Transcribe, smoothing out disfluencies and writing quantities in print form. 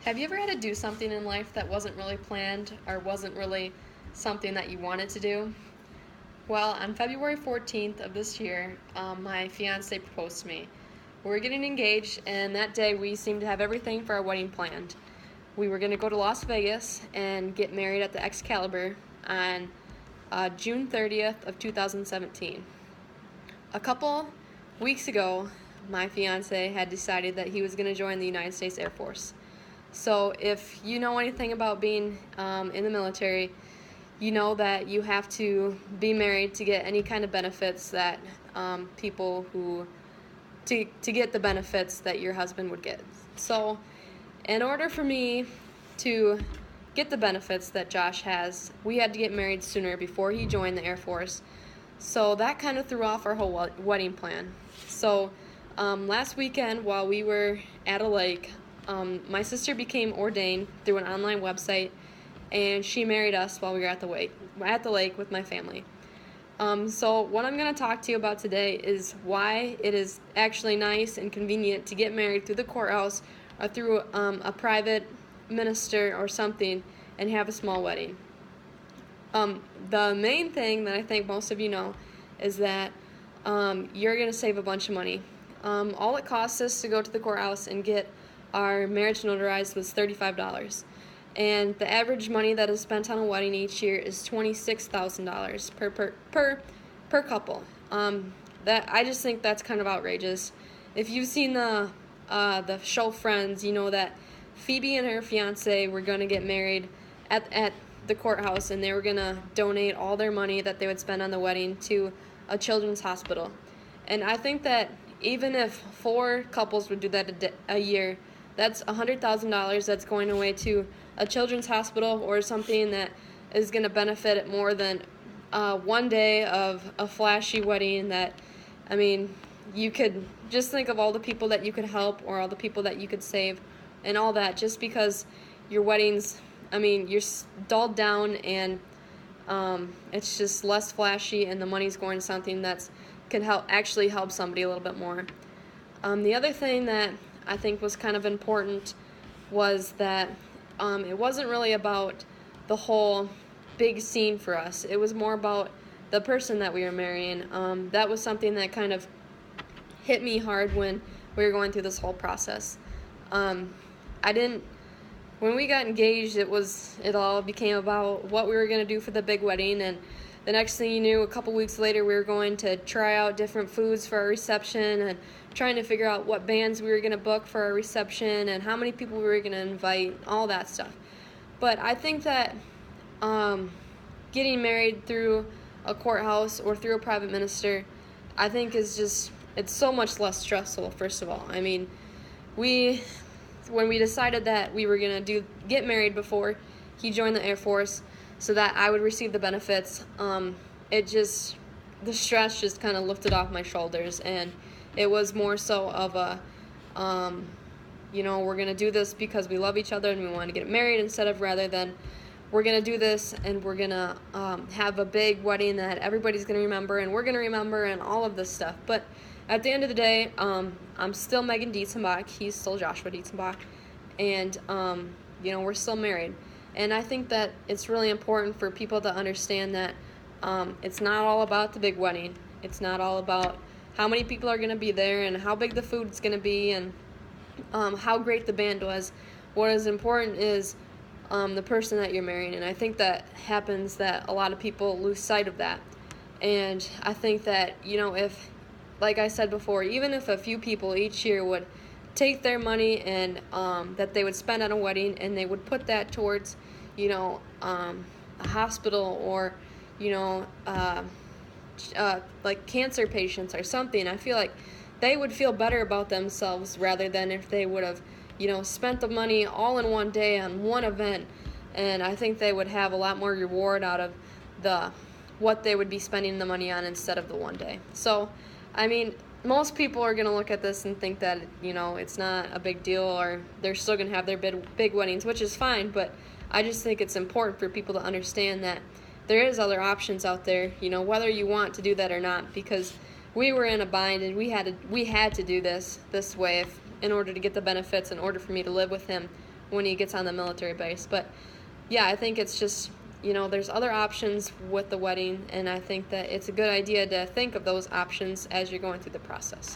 Have you ever had to do something in life that wasn't really planned or wasn't really something that you wanted to do? Well, on February 14th of this year, my fiance proposed to me. We were getting engaged, and that day we seemed to have everything for our wedding planned. We were going to go to Las Vegas and get married at the Excalibur on June 30th of 2017. A couple weeks ago, my fiance had decided that he was going to join the United States Air Force. So if you know anything about being in the military, you know that you have to be married to get any kind of benefits that people who to get the benefits that your husband would get. So in order for me to get the benefits that Josh has, we had to get married sooner before he joined the Air Force. So that kind of threw off our whole wedding plan. So last weekend while we were at a lake, my sister became ordained through an online website, and she married us while we were at the lake with my family. So what I'm going to talk to you about today is why it is actually nice and convenient to get married through the courthouse or through a private minister or something and have a small wedding. The main thing that I think most of you know is that you're going to save a bunch of money. All it costs us to go to the courthouse and get our marriage notarized was $35. And the average money that is spent on a wedding each year is $26,000 per couple. That I just think that's kind of outrageous. If you've seen the show Friends, you know that Phoebe and her fiance were going to get married at the courthouse, and they were going to donate all their money that they would spend on the wedding to a children's hospital. And I think that even if 4 couples would do that a year, that's $100,000 that's going away to a children's hospital or something that is going to benefit it more than one day of a flashy wedding that, I mean, you could just think of all the people that you could help or all the people that you could save and all that just because your wedding's, I mean, you're dulled down and it's just less flashy and the money's going to something that's can actually help somebody a little bit more. The other thing that I think was kind of important was that it wasn't really about the whole big scene for us. It was more about the person that we were marrying. That was something that kind of hit me hard when we were going through this whole process. When we got engaged, it all became about what we were going to do for the big wedding, and the next thing you knew, a couple weeks later, we were going to try out different foods for our reception and trying to figure out what bands we were going to book for our reception and how many people we were going to invite, all that stuff. But I think that getting married through a courthouse or through a private minister, I think it's so much less stressful, first of all. I mean, when we decided that we were going to get married before he joined the Air Force, so that I would receive the benefits, the stress just kind of lifted off my shoulders, and it was more so of a, we're going to do this because we love each other and we want to get married rather than we're going to do this and we're going to have a big wedding that everybody's going to remember and we're going to remember and all of this stuff. But at the end of the day, I'm still Megan Dietzenbach, he's still Joshua Dietzenbach, and, we're still married. And I think that it's really important for people to understand that it's not all about the big wedding. It's not all about how many people are going to be there and how big the food's going to be and how great the band was. What is important is the person that you're marrying. And I think that happens that a lot of people lose sight of that. And I think that, if, like I said before, even if a few people each year would take their money and that they would spend on a wedding and they would put that towards, a hospital or, like cancer patients or something, I feel like they would feel better about themselves rather than if they would have, spent the money all in one day on one event. And I think they would have a lot more reward out of what they would be spending the money on instead of the one day. So, I mean, most people are going to look at this and think that, it's not a big deal or they're still going to have their big weddings, which is fine, but I just think it's important for people to understand that there is other options out there, whether you want to do that or not, because we were in a bind and we had to do this way in order to get the benefits, in order for me to live with him when he gets on the military base. But yeah, I think it's just, there's other options with the wedding, and I think that it's a good idea to think of those options as you're going through the process.